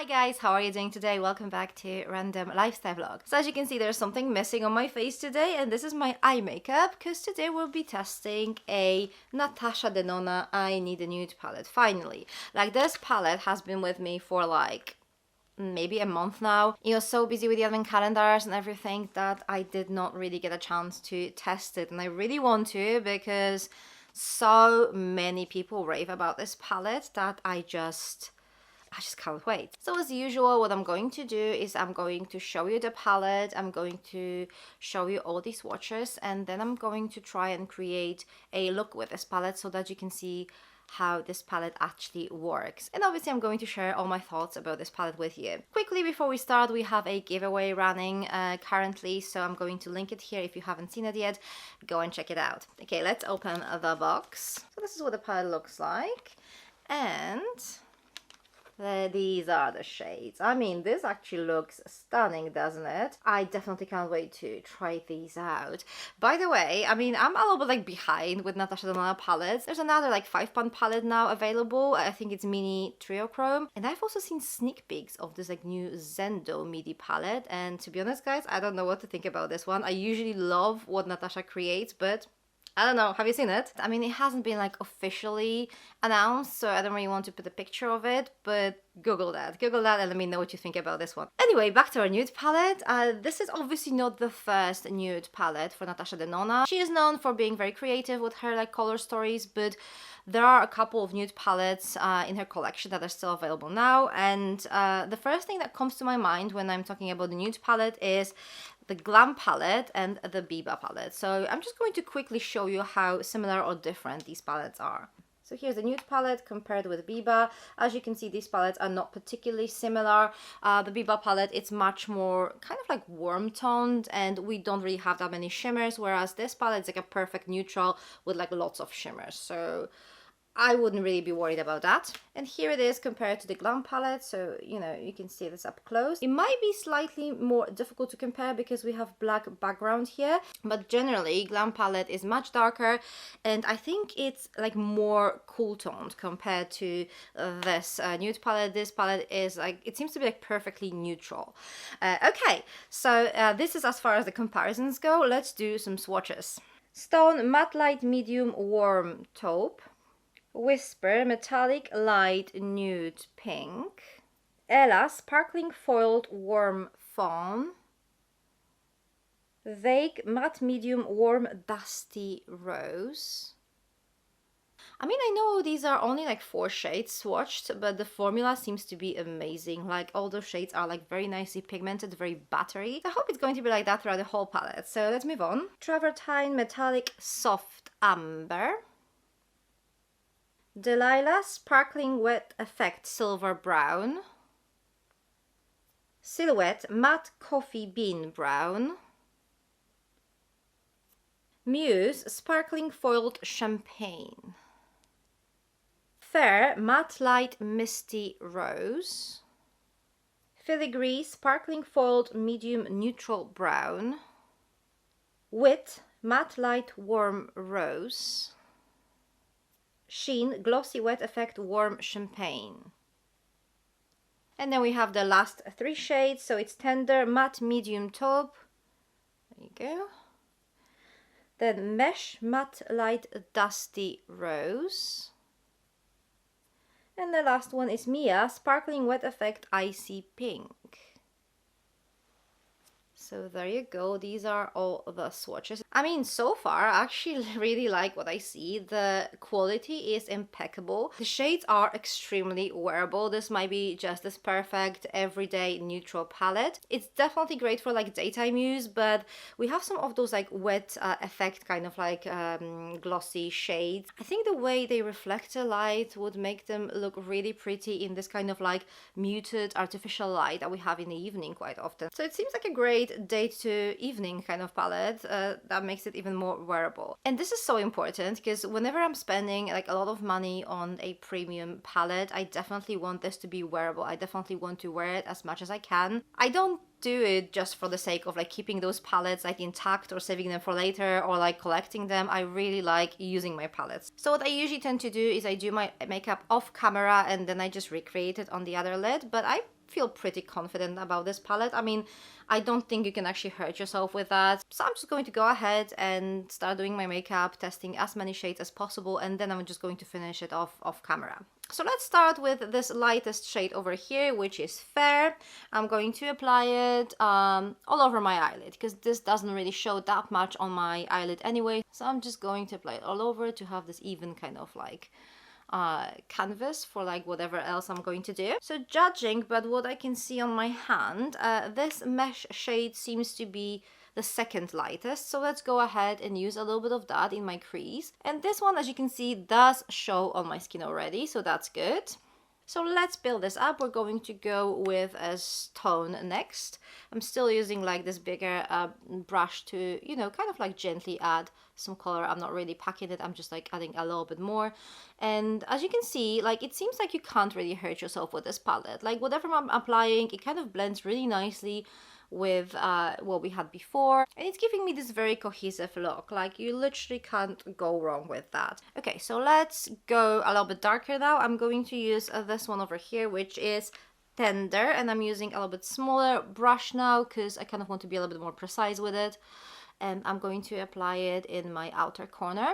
Hi guys, how are you doing today? Welcome back to Random Lifestyle Vlog. So as you can see, there's something missing on my face today, and this is my eye makeup, because today we'll be testing a Natasha Denona I Need a Nude palette, finally. Like, this palette has been with me for like maybe a month now. I was so busy with the advent calendars and everything that I did not really get a chance to test it, and I really want to because so many people rave about this palette that I just can't wait. So as usual, what I'm going to do is I'm going to show you the palette, I'm going to show you all these swatches, and then I'm going to try and create a look with this palette so that you can see how this palette actually works. And obviously I'm going to share all my thoughts about this palette with you. Quickly before we start, we have a giveaway running currently, so I'm going to link it here. If you haven't seen it yet, go and check it out. Okay, let's open the box. So this is what the palette looks like, and these are the shades. I mean, this actually looks stunning, doesn't it? I definitely can't wait to try these out. By the way, I mean, I'm a little bit like behind with Natasha Denona palettes. There's another like £5 palette now available. I think it's Mini Triochrome. And I've also seen sneak peeks of this like new Zendo MIDI palette. And to be honest, guys, I don't know what to think about this one. I usually love what Natasha creates, but I don't know, have you seen it? I mean, it hasn't been like officially announced, so I don't really want to put a picture of it, but Google that and let me know what you think about this one. Anyway, back to our nude palette. This is obviously not the first nude palette for Natasha Denona. She is known for being very creative with her like color stories, but there are a couple of nude palettes in her collection that are still available now, and the first thing that comes to my mind when I'm talking about the nude palette is the Glam palette and the Biba palette. So I'm just going to quickly show you how similar or different these palettes are. So here's the nude palette compared with Biba. As you can see, these palettes are not particularly similar. The Biba palette, it's much more kind of like warm toned, and we don't really have that many shimmers, whereas this palette is like a perfect neutral with like lots of shimmers. So I wouldn't really be worried about that. And here it is compared to the Glam palette, so you know, you can see this up close. It might be slightly more difficult to compare because we have black background here, but generally Glam palette is much darker, and I think it's like more cool toned compared to this nude palette. This palette is like, it seems to be like perfectly neutral. Okay, so this is as far as the comparisons go. Let's do some swatches. Stone Matte Light Medium Warm Taupe, Whisper Metallic Light Nude Pink, Ella Sparkling Foiled Warm Fawn, Vague Matte Medium Warm Dusty Rose. I mean, I know these are only like 4 shades swatched, but the formula seems to be amazing. Like, all those shades are like very nicely pigmented, very battery. I hope it's going to be like that throughout the whole palette. So let's move on. Travertine Metallic Soft Amber, Delilah Sparkling Wet Effect Silver Brown, Silhouette Matte Coffee Bean Brown, Muse Sparkling Foiled Champagne, Fair Matte Light Misty Rose, Filigree Sparkling Foiled Medium Neutral Brown, Wit Matte Light Warm Rose, Sheen Glossy Wet Effect Warm Champagne. And then we have the last 3 shades, so it's Tender Matte Medium Taupe, there you go, then Mesh Matte Light Dusty Rose, and the last one is Mia Sparkling Wet Effect Icy Pink. So there you go, these are all the swatches. I mean, so far I actually really like what I see. The quality is impeccable. The shades are extremely wearable. This might be just this perfect everyday neutral palette. It's definitely great for like daytime use, but we have some of those like wet effect kind of like glossy shades. I think the way they reflect the light would make them look really pretty in this kind of like muted artificial light that we have in the evening quite often. So it seems like a great day to evening kind of palette that makes it even more wearable. And this is so important because whenever I'm spending like a lot of money on a premium palette, I definitely want this to be wearable. I definitely want to wear it as much as I can. I don't do it just for the sake of like keeping those palettes like intact or saving them for later or like collecting them. I really like using my palettes. So what I usually tend to do is I do my makeup off camera and then I just recreate it on the other lid, but I feel pretty confident about this palette. I mean, I don't think you can actually hurt yourself with that. So I'm just going to go ahead and start doing my makeup, testing as many shades as possible, and then I'm just going to finish it off camera. So let's start with this lightest shade over here, which is Fair. I'm going to apply it all over my eyelid, because this doesn't really show that much on my eyelid anyway. So I'm just going to apply it all over to have this even kind of like canvas for like whatever else I'm going to do. So judging by what I can see on my hand, this mesh shade seems to be the second lightest, so let's go ahead and use a little bit of that in my crease. And this one, as you can see, does show on my skin already, so that's good. So let's build this up. We're going to go with a tone next. I'm still using like this bigger brush to, you know, kind of like gently add some color. I'm not really packing it, I'm just like adding a little bit more. And as you can see, like it seems like you can't really hurt yourself with this palette. Like whatever I'm applying, it kind of blends really nicely with what we had before, and it's giving me this very cohesive look. Like you literally can't go wrong with that. Okay, so let's go a little bit darker now. I'm going to use this one over here, which is Tender, and I'm using a little bit smaller brush now because I kind of want to be a little bit more precise with it, and I'm going to apply it in my outer corner.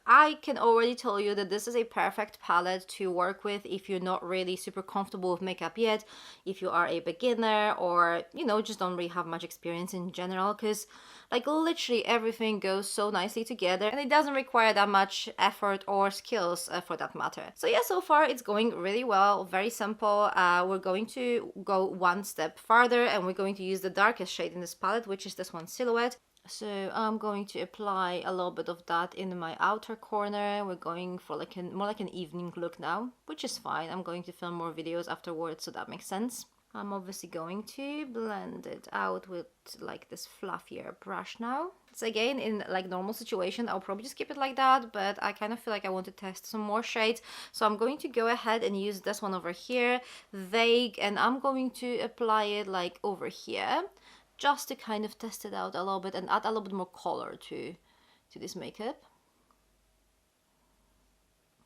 I can already tell you that this is a perfect palette to work with if you're not really super comfortable with makeup yet, if you are a beginner, or, you know, just don't really have much experience in general, because like literally everything goes so nicely together and it doesn't require that much effort or skills for that matter. So yeah, so far it's going really well, very simple. We're going to go one step farther and we're going to use the darkest shade in this palette, which is this one, Silhouette. So I'm going to apply a little bit of that in my outer corner. We're going for like more like an evening look now, which is fine. I'm going to film more videos afterwards, so that makes sense. I'm obviously going to blend it out with like this fluffier brush now. So again, in like normal situation, I'll probably just keep it like that, but I kind of feel like I want to test some more shades. So I'm going to go ahead and use this one over here, Vague, and I'm going to apply it like over here, just to kind of test it out a little bit and add a little bit more color to this makeup.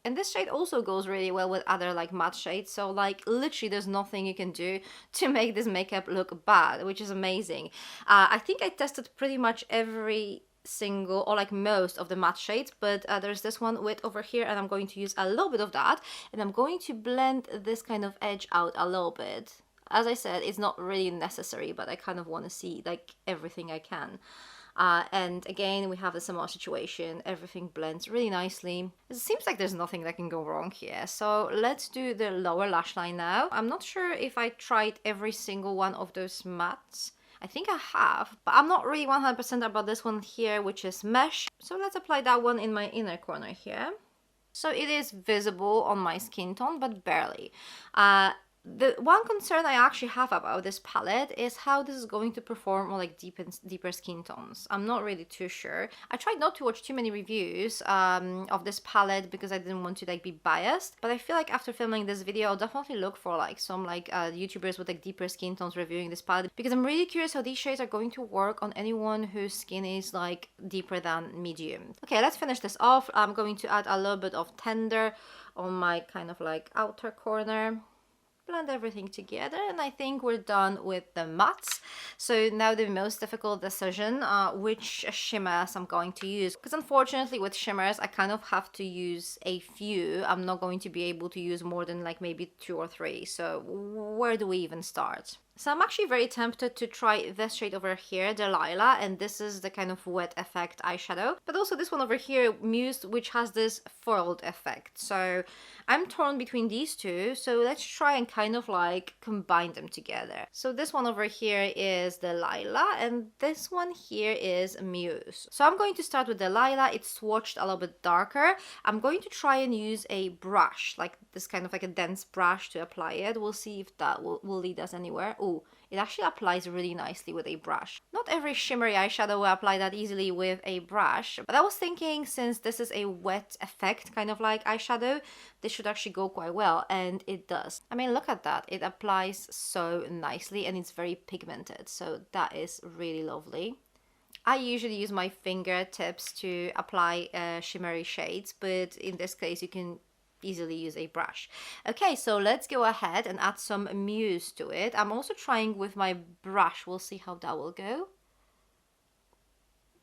And this shade also goes really well with other like matte shades, so like literally there's nothing you can do to make this makeup look bad, which is amazing. I think I tested pretty much every single or like most of the matte shades, but there's this one with over here, and I'm going to use a little bit of that, and I'm going to blend this kind of edge out a little bit. As I said, it's not really necessary, but I kind of want to see like everything I can. And again, we have a similar situation. Everything blends really nicely. It seems like there's nothing that can go wrong here. So let's do the lower lash line now. I'm not sure if I tried every single one of those mattes. I think I have, but I'm not really 100% about this one here, which is Mesh. So let's apply that one in my inner corner here. So it is visible on my skin tone, but barely. The one concern I actually have about this palette is how this is going to perform on like deeper skin tones. I'm not really too sure. I tried not to watch too many reviews of this palette because I didn't want to like be biased, but I feel like after filming this video, I'll definitely look for like some like YouTubers with like deeper skin tones reviewing this palette, because I'm really curious how these shades are going to work on anyone whose skin is like deeper than medium. Okay, let's finish this off. I'm going to add a little bit of Tender on my kind of like outer corner. Blend everything together, and I think we're done with the mattes. So now the most difficult decision, which shimmers I'm going to use, because unfortunately with shimmers I kind of have to use a few. I'm not going to be able to use more than like maybe 2 or 3, so where do we even start? So I'm actually very tempted to try this shade over here, Delilah, and this is the kind of wet effect eyeshadow. But also this one over here, Muse, which has this furled effect. So I'm torn between these two, so let's try and kind of like combine them together. So this one over here is Delilah, and this one here is Muse. So I'm going to start with Delilah. It's swatched a little bit darker. I'm going to try and use a brush, like this kind of like a dense brush to apply it. We'll see if that will lead us anywhere. Ooh, it actually applies really nicely with a brush. Not every shimmery eyeshadow will apply that easily with a brush, but I was thinking since this is a wet effect kind of like eyeshadow, this should actually go quite well, and it does. I mean, look at that. It applies so nicely and it's very pigmented, so that is really lovely. I usually use my fingertips to apply shimmery shades, but in this case you can easily use a brush. Okay, so let's go ahead and add some mousse to it. I'm also trying with my brush. We'll see how that will go.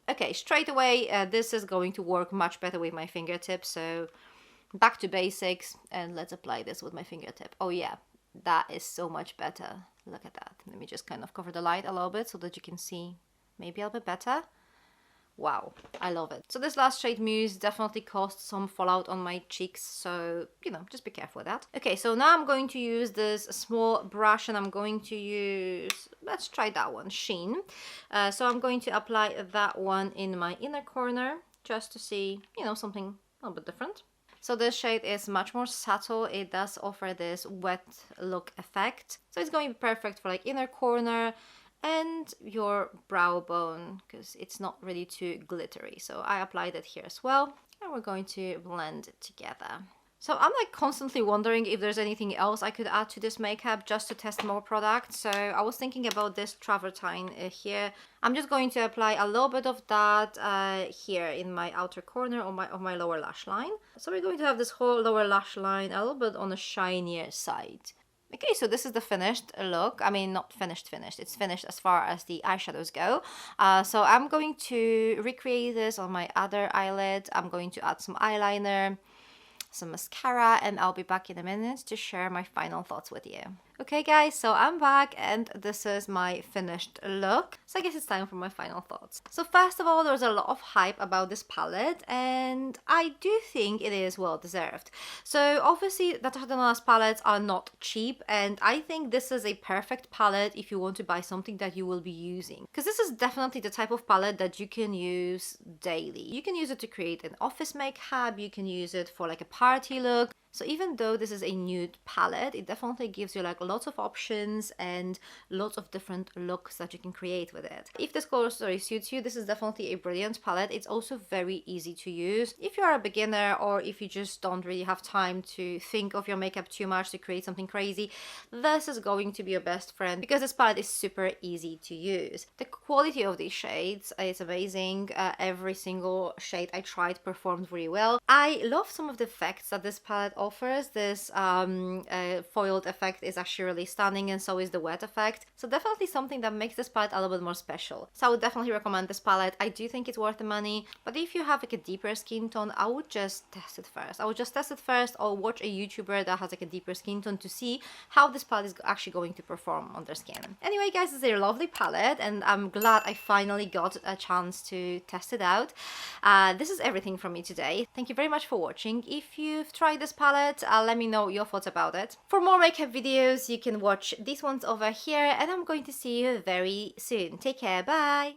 Okay, straight away, this is going to work much better with my fingertips. So back to basics, and let's apply this with my fingertip. Oh yeah, that is so much better. Look at that. Let me just kind of cover the light a little bit so that you can see maybe a little bit better. Wow, I love it. So this last shade Mousse definitely caused some fallout on my cheeks, so, you know, just be careful with that. Okay, so now I'm going to use this small brush, and I'm going to use, let's try that one, Sheen. So I'm going to apply that one in my inner corner, just to see, you know, something a little bit different. So this shade is much more subtle. It does offer this wet look effect. So it's going to be perfect for like inner corner and your brow bone, because it's not really too glittery. So I applied it here as well, and we're going to blend it together. So I'm like constantly wondering if there's anything else I could add to this makeup just to test more products. So I was thinking about this travertine here. I'm just going to apply a little bit of that here in my outer corner of my lower lash line. So we're going to have this whole lower lash line a little bit on the shinier side. Okay, so this is the finished look. I mean, not finished. It's finished as far as the eyeshadows go. So I'm going to recreate this on my other eyelid. I'm going to add some eyeliner, some mascara, and I'll be back in a minute to share my final thoughts with you. Okay guys, so I'm back, and this is my finished look. So I guess it's time for my final thoughts. So first of all, there's a lot of hype about this palette, and I do think it is well deserved. So obviously Natasha Denona's palettes are not cheap, and I think this is a perfect palette if you want to buy something that you will be using. Because this is definitely the type of palette that you can use daily. You can use it to create an office makeup, you can use it for like a party look. So even though this is a nude palette, it definitely gives you like lots of options and lots of different looks that you can create with it. If this color story suits you, this is definitely a brilliant palette. It's also very easy to use. If you're a beginner, or if you just don't really have time to think of your makeup too much to create something crazy, this is going to be your best friend, because this palette is super easy to use. The quality of these shades is amazing. Every single shade I tried performed really well. I love some of the effects that this palette offers. This foiled effect is actually really stunning, and so is the wet effect. So definitely something that makes this palette a little bit more special. So I would definitely recommend this palette. I do think it's worth the money, but if you have like a deeper skin tone, I would just test it first. Or watch a YouTuber that has like a deeper skin tone to see how this palette is actually going to perform on their skin. Anyway guys, this is a lovely palette, and I'm glad I finally got a chance to test it out. This is everything from me today. Thank you very much for watching. If you've tried this palette, let me know your thoughts about it. For more makeup videos, you can watch these ones over here, and I'm going to see you very soon. Take care, bye!